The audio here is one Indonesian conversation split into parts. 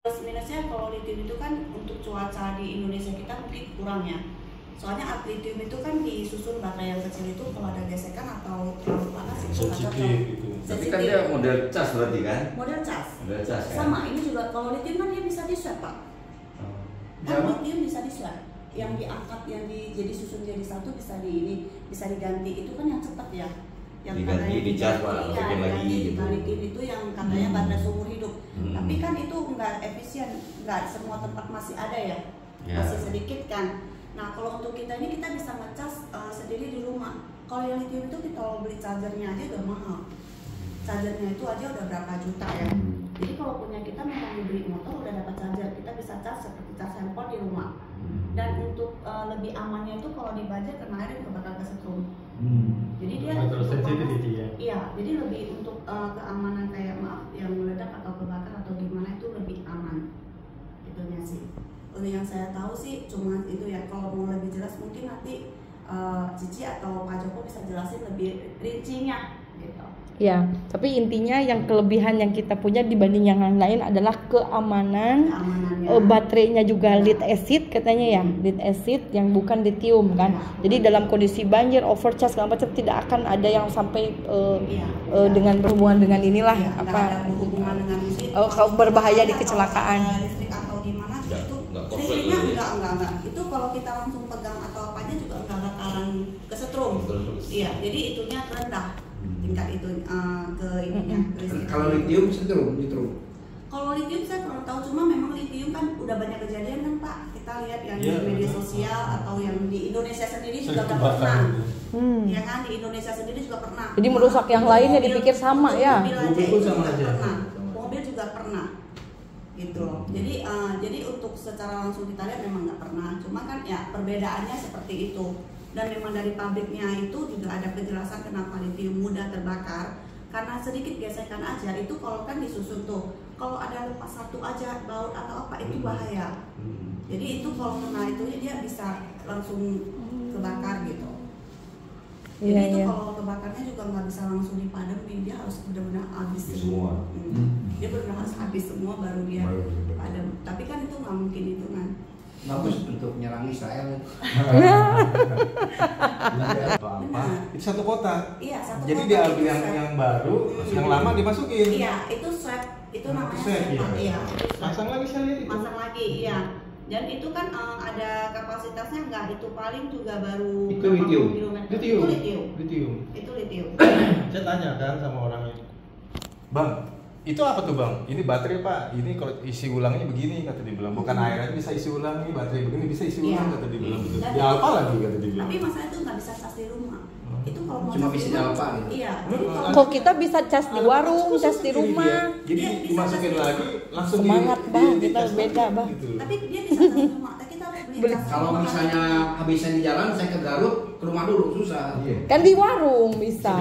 Plus minusnya kalau lithium itu kan untuk cuaca di Indonesia kita mungkin kurang ya. Soalnya lithium itu kan disusun baterai yang kecil itu kalau ada gesekan atau terlalu panas itu sensitif gitu. Tapi kan dia model cas berarti kan? Model cas. Model cas kan? Sama ini juga kalau lithium kan dia bisa di swap, Pak. Kan lithium bisa di swap. Yang diangkat jadi susun jadi satu bisa bisa diganti, itu kan yang cepat ya. Yang diganti dicas masukin lagi gitu. Lithium itu yang katanya baterai seumur hidup. Tapi kan itu nggak efisien, nggak semua tempat masih ada ya. Masih sedikit kan. Nah kalau untuk kita ini kita bisa ngecas sendiri di rumah. Kalau yang lithium itu kita kalau beli chargernya aja udah mahal. Chargernya itu aja udah berapa juta ya. Jadi kalau punya kita memang beli motor udah dapat charger, kita bisa cas seperti cas handphone di rumah. Dan untuk lebih amannya itu kalau dibajar kena air nggak bakal kesetrum. Jadi dia sensitivity ya. Iya, jadi lebih untuk keamanan kayak maaf yang meledak atau kebakar atau gimana itu lebih aman. Itunya sih. Untuk yang saya tahu sih cuma itu ya. Kalau mau lebih jelas mungkin nanti Cici atau Pak Joko bisa jelasin lebih rincinya gitu. Ya, tapi intinya yang kelebihan yang kita punya dibanding yang lain adalah keamanan. Baterainya juga lead acid katanya ya, lead acid yang bukan lithium kan. Jadi dalam kondisi banjir, overcharge segala macam tidak akan ada yang sampai dengan berhubungan dengan inilah berbahaya di kecelakaan. Listrik atau gimana itu listriknya enggak. Itu kalau kita langsung pegang atau apanya juga enggak bakalan kesetrum. Iya, jadi itunya rendah. Tingkat itu ke ininya. Kalau lithium setrum. Kalau lithium saya kurang tahu, cuma memang lithium kan udah banyak kejadian kan Pak. Kita lihat yang di media sosial atau yang di Indonesia sendiri juga pernah. Ya kan di Indonesia sendiri juga pernah. Jadi merusak yang lainnya dipikir sama ya. Mobil sama aja. Mobil juga pernah. Gitu loh. Jadi untuk secara langsung kita lihat memang nggak pernah. Cuma kan ya perbedaannya seperti itu. Dan memang dari pabriknya itu juga ada penjelasan kenapa lithium mudah terbakar, karena sedikit gesekan aja itu kalau kan disusun tuh, kalau ada lepas satu aja baut atau apa itu bahaya. Jadi itu kalau kena itu dia bisa langsung kebakar gitu. Jadi itu kalau kebakarnya juga nggak bisa langsung dipadam, dia harus benar-benar habis semua. Dia benar-benar harus habis semua baru dia padam. Tapi kan itu nggak mungkin itu kan. Bagus untuk menyerang Israel. Itu satu kotak. Iya, satu jadi kotak. dia ambil yang baru, yang lama dimasukin. Iya, itu swab, itu namanya swab. Iya. Pasang lagi saya lihat itu. Pasang lagi, iya. Dan itu kan ada kapasitasnya enggak, itu paling juga baru itu lithium. Itu lithium. Saya tanya kan sama orangnya, Bang, itu apa tuh Bang? Ini baterai Pak, ini kalau isi ulangnya begini kata dia bilang. Bukan air aja bisa isi ulang, nih baterai begini bisa isi ulang kata dia bilang. Ya apa lagi kata dia bilang. Tapi masalah itu nggak bisa cas di rumah. Itu kalau mau cuma bisa apa gitu. Iya. Kalau kita bisa cas di warung, cas di rumah. Jadi dimasukin lagi langsung semangat Bang, kita beda Bang. Tapi dia bisa cas di rumah. Kita harus beli cas. Kalau misalnya habisnya di jalan, saya ke Garut, ke rumah dulu susah. Kan di warung bisa.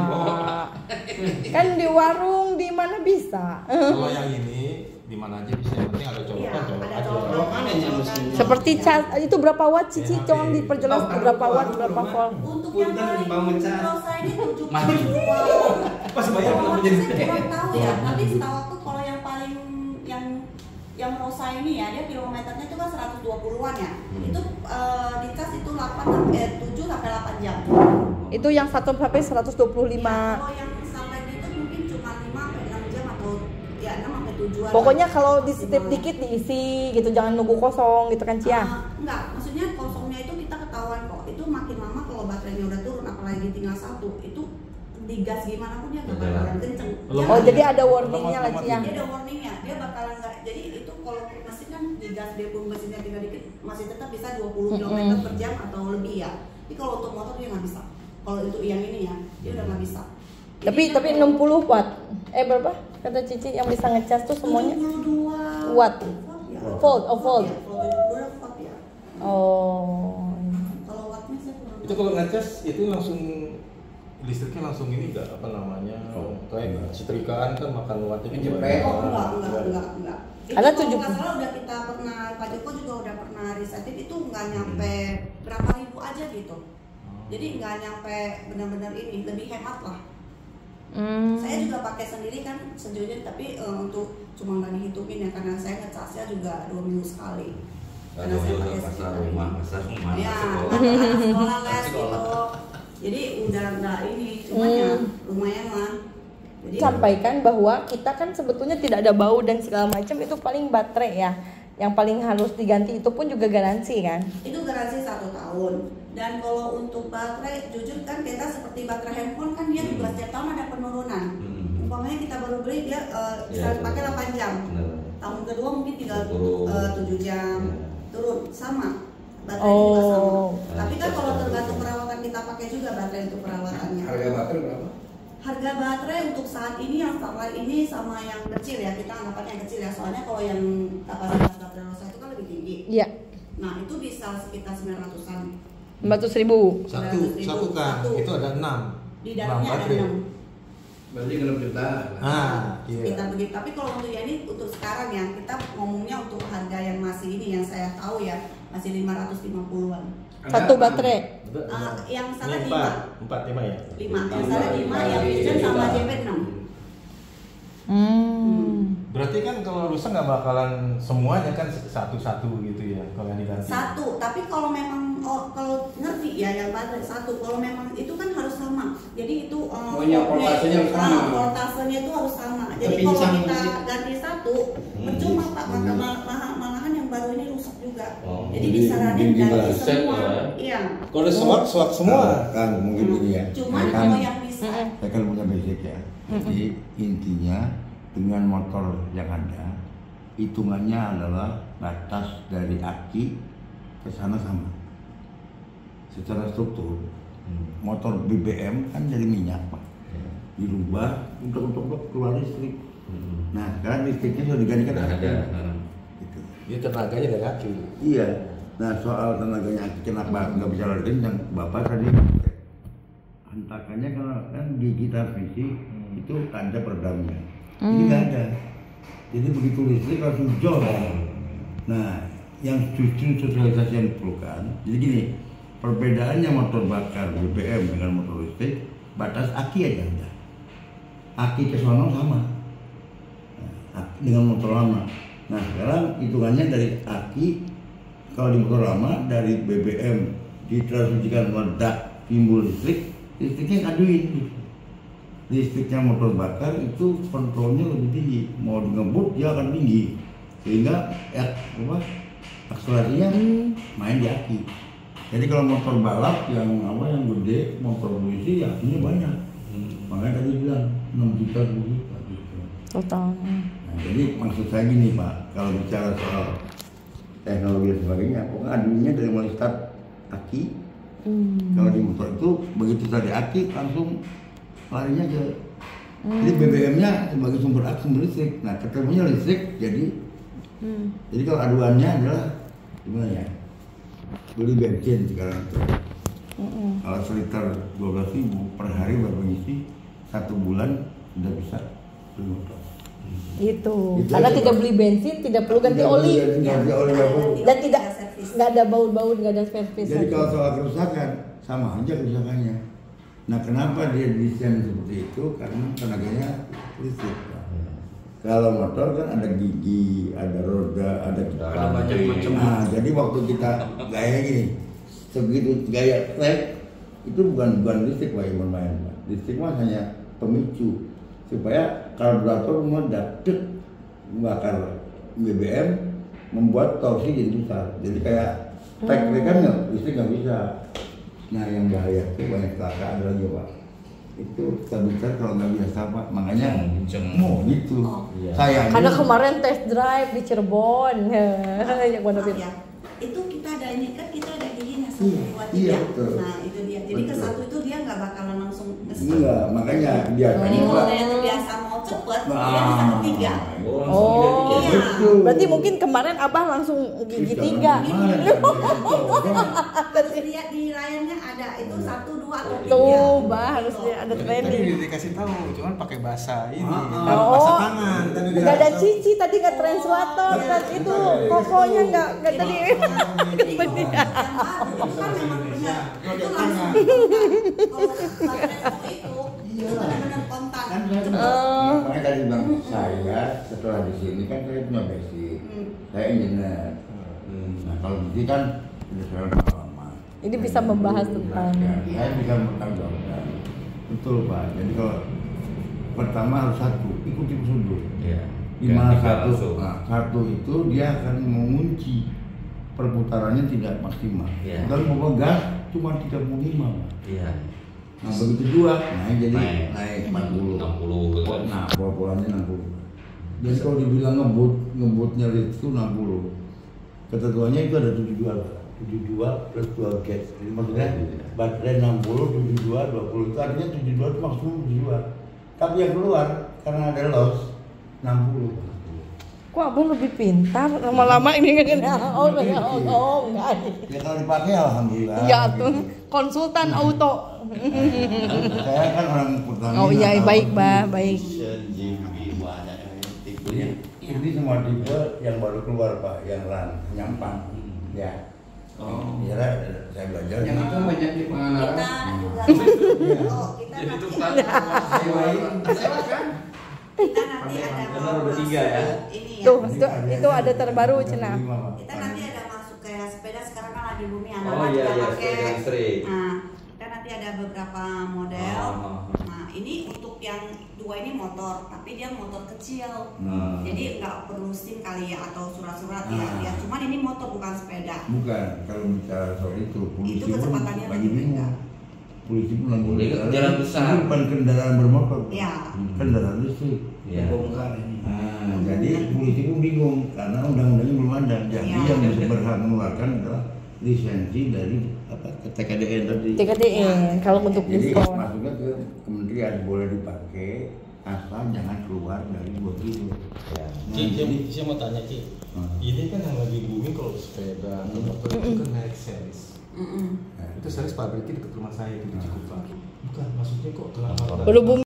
Kan di warung di mana bisa. Kalau yang ini di mana aja bisa, yang penting ada colokan aja. Seperti cas itu berapa watt Cici? Coba diperjelas berapa watt, berapa volt. Untuk yang paling rosa ini 70 Pas bayar belum jadi. Saya kurang tahu ya, tapi setahu aku kalau yang paling yang rosa ini ya, dia kilometernya itu kan 120-an ya. Itu dicas itu 7 sampai 8 jam. Itu yang 1 sampai 125. Ya, kalau yang sampai itu mungkin cuma 5 sampai 6 jam atau ya 6 sampai 7-an. Pokoknya kalau di setiap dikit diisi gitu, jangan nunggu kosong gitu kan Cia. Enggak, maksudnya kosongnya itu kita ketahuan kok. Itu makin lama kalau baterainya udah turun, apalagi tinggal satu, itu digas gimana pun dia nggak bakalan kenceng. Oh jadi ada warningnya lah Cia. Dia ada warningnya, dia bakalan nggak. Jadi itu kalau mesin kan digas dia pun mesinnya tinggal dikit masih tetap bisa 20 km per jam atau lebih ya. Tapi kalau untuk motor dia nggak bisa. Kalau untuk yang ini ya, dia udah nggak bisa. Tapi 60 watt. Berapa? Kata Cici yang bisa ngecas tuh semuanya 72 watt. Volt, volt. Ya. Oh. Kalau wattnya saya kurang. Itu kalau ngecas itu langsung listriknya langsung ini enggak apa namanya? Kayak setrikaan kan makan wattnya juga. Enggak. Ada Itu 7. kalau nggak salah udah kita pernah, Pak Joko juga udah pernah riset itu nggak nyampe berapa ribu aja gitu. Jadi nggak nyampe benar-benar ini, lebih hemat lah. Saya juga pakai sendiri kan sejujurnya, tapi untuk cuma nggak dihitungin ya, karena saya ngecasnya juga 2 minggu sekali. Karena saya pakai pasar sendiri. rumah, Ya, sekolah. anak sekolah les gitu. Jadi udah nggak ini, cuma ya lumayan lah. Jadi, Sampaikan bahwa kita kan sebetulnya tidak ada bau dan segala macam, itu paling baterai ya. Yang paling harus diganti itu pun juga garansi kan? itu garansi 1 tahun. Dan kalau untuk baterai, jujur kan kita seperti baterai handphone kan dia juga setiap tahun ada penurunan. Umpamanya kita baru beli dia bisa pakai 8 jam. Tahun kedua mungkin tinggal 7 jam. Turun sama. Baterai juga sama. Tapi kan kalau tergantung perawatan kita pakai juga baterai untuk perawatannya. Harga baterai berapa? Harga baterai untuk saat ini yang Starlight ini sama yang kecil ya, kita anggapannya yang kecil ya, soalnya kalau yang kapasitas baterai Rosa itu kan lebih tinggi. Iya. Nah itu bisa sekitar 900-an. 400.000. Satu kan, itu ada 6. Di dalamnya ada 6. Berarti 6 juta. Iya. Sekitar begitu. Tapi kalau untuk ya ini untuk sekarang ya, kita ngomongnya untuk harga yang masih ini yang saya tahu ya, masih 550-an. Satu baterai. Yang sana Ini 5. 5 ya? 5. Yang sana 5, yang Vision sama JP 6. Berarti kan kalau rusak nggak bakalan semuanya kan satu-satu gitu ya kalau yang diganti. Satu, tapi kalau memang kalau ngerti ya yang baterai satu, kalau memang itu kan harus sama. Jadi itu voltasenya harus sama. Voltasenya itu harus sama. Jadi Tapi kalau sama kita sih. ganti satu, percuma Pak, malahan yang baru ini rusak juga. Oh, Jadi jadi disaranin di ganti balancet semua. ya. Iya. Kalau swap semua. Kan mungkin gini ya. Cuman Kan kalau yang bisa saya kan punya basic ya. Jadi intinya dengan motor yang ada, hitungannya adalah batas dari aki ke sana sama. Secara struktur, motor BBM kan dari minyak Pak, dirubah untuk keluar listrik. Nah sekarang listriknya sudah digantikan aki. Gitu. Dia tenaganya dari aki. Iya. Nah soal tenaganya aki kenapa nggak bisa lari kencang? Bapak tadi hentakannya kalau kan di gitar visi itu ada peredamnya. Ini nggak ada. Jadi begitu listrik langsung jol. Nah yang justru sosialisasi yang diperlukan. Jadi gini, perbedaannya motor bakar BBM dengan motor listrik, batas aki aja ada. Aki ke sono sama. Nah, dengan motor lama. Nah sekarang hitungannya dari aki, kalau di motor lama dari BBM ditransmisikan meledak timbul listrik, listriknya ngaduin. Listriknya motor bakar itu kontrolnya lebih tinggi, mau ngebut dia akan tinggi sehingga akselerasinya main di aki. Jadi kalau motor balap yang gede, motor polisi akinya banyak. Makanya tadi bilang 6 juta 10 juta gitu. Total. Nah, jadi maksud saya gini Pak, kalau bicara soal teknologi dan sebagainya, pokoknya adunya dari mulai start aki. Kalau di motor itu begitu tadi aki langsung larinya ke jadi BBM-nya sebagai sumber listrik. Nah ketemunya listrik jadi kalau aduannya adalah gimana ya, beli bensin sekarang itu kalau seliter 12.000 per hari bermengisi 1 bulan sudah bisa beli motor. Itu. Itu Karena aja, tidak Pak. beli bensin, tidak perlu ganti oli. Ganti oli apa? Dan tidak nggak ada bau-bau, nggak ada servis. Jadi kalau soal kerusakan sama aja kerusakannya. Nah kenapa dia desain seperti itu? Karena tenaganya listrik. Kalau motor kan ada gigi, ada roda, ada Ada banyak macam. Nah jadi waktu kita gaya gini, segitu gaya trek itu bukan listrik Pak yang bermain Pak. Listrik mah hanya pemicu supaya karburator meledak, membakar BBM, membuat torsi jadi besar. Jadi kayak trek kan listrik nggak bisa. Nah yang bahaya itu banyak kecelakaan lagi Pak. Itu kita kalau nggak biasa Pak, makanya mau gitu. Sayang. Karena kemarin test drive di Cirebon. Yang mana ya, itu kita ada ini kan, kita ada giginya buat iya, dia. betul. Nah itu dia. Jadi ke Betul. satu itu dia nggak bakalan langsung nge-stop. Enggak, makanya dia Jadi kalau dia terbiasa mau cepet, dia bisa ketiga. Oh, Iya. betul. berarti mungkin kemarin Abah langsung gigi 3. Terus dia di layarnya ada itu 1, 2 atau 3. Tuh, Bah, harusnya ada Tadi training. dikasih tahu, cuman pakai bahasa ini, Oh. bahasa tangan. Tadi Nggak ada dikasih tahu. Cici tadi nggak translator dan itu kokonya nggak tadi. Yang baru itu kan memang benar. Itu langsung kalau baterai itu itu benar-benar kontak. Kan saya makanya tadi bilang saya setelah di sini kan saya punya basic, saya engineer. Nah kalau di sini kan sudah saya lama. Ini bisa membahas tentang. Saya bisa bertanggung. Betul Pak. Jadi kalau pertama harus satu, ikuti prosedur. Iya. Di mana satu itu dia akan mengunci perputarannya tidak maksimal. Iya. Dan bawa gas cuma 35. Iya. Nah begitu dua, naik jadi naik 40. 60 kan. Nah pola-polanya 60. Jadi kalau dibilang ngebutnya itu 60. Ketentuannya itu ada 72 plus 2 gas. Jadi maksudnya baterai 60, 72, 20 itu artinya 72 itu maksimum 72. Tapi yang keluar karena ada loss 60. Kok abang lebih pintar, lama-lama ini enggak. Enggak. Ya kalau dipakai alhamdulillah. Iya tuh, konsultan auto. Saya kan orang Pertamina. Oh iya, baik, Mbak, baik. Ini semua tipe yang baru keluar Pak, yang nyampang. Ya. Oh. Ya, saya belajar. Yang itu banyak di pengenalan. Kita Jadi nanti itu kan kita nanti ada Benar, bertiga ya? Ini ya. Tuh, itu ada terbaru Cina. Kita nanti ada masuk kayak sepeda sekarang kan lagi booming Oh, anak-anak iya, yang iya, pakai. sepeda listrik. Nah, kita nanti ada beberapa model. Oh. Nah, ini untuk yang dua ini motor, tapi dia motor kecil. Jadi nggak perlu SIM kali ya atau surat-surat ya. Cuman ini motor bukan sepeda. Bukan, kalau bicara soal itu, polisi Itu kecepatannya pun lagi lebih bingung. rendah. Polisi pun lagi Boleh bingung. jalan besar. Ini bukan kendaraan bermotor, Ya. kendaraan listrik. Iya. Bongkar ini. Nah, jadi polisi pun bingung karena undang-undangnya belum ada. Jadi Ya. yang bisa berhak mengeluarkan adalah lisensi dari apa TKDN tadi. TKDN kalau untuk Jadi diskon. masuknya ke kementerian boleh dipakai asal jangan keluar dari 2 kilo. Ya. Ci, saya mau tanya Ci, ini kan yang lagi booming kalau sepeda atau motor itu kan naik series. Nah, itu series pabriknya dekat rumah saya di Cikupa. Bukan, maksudnya kok tengah Belum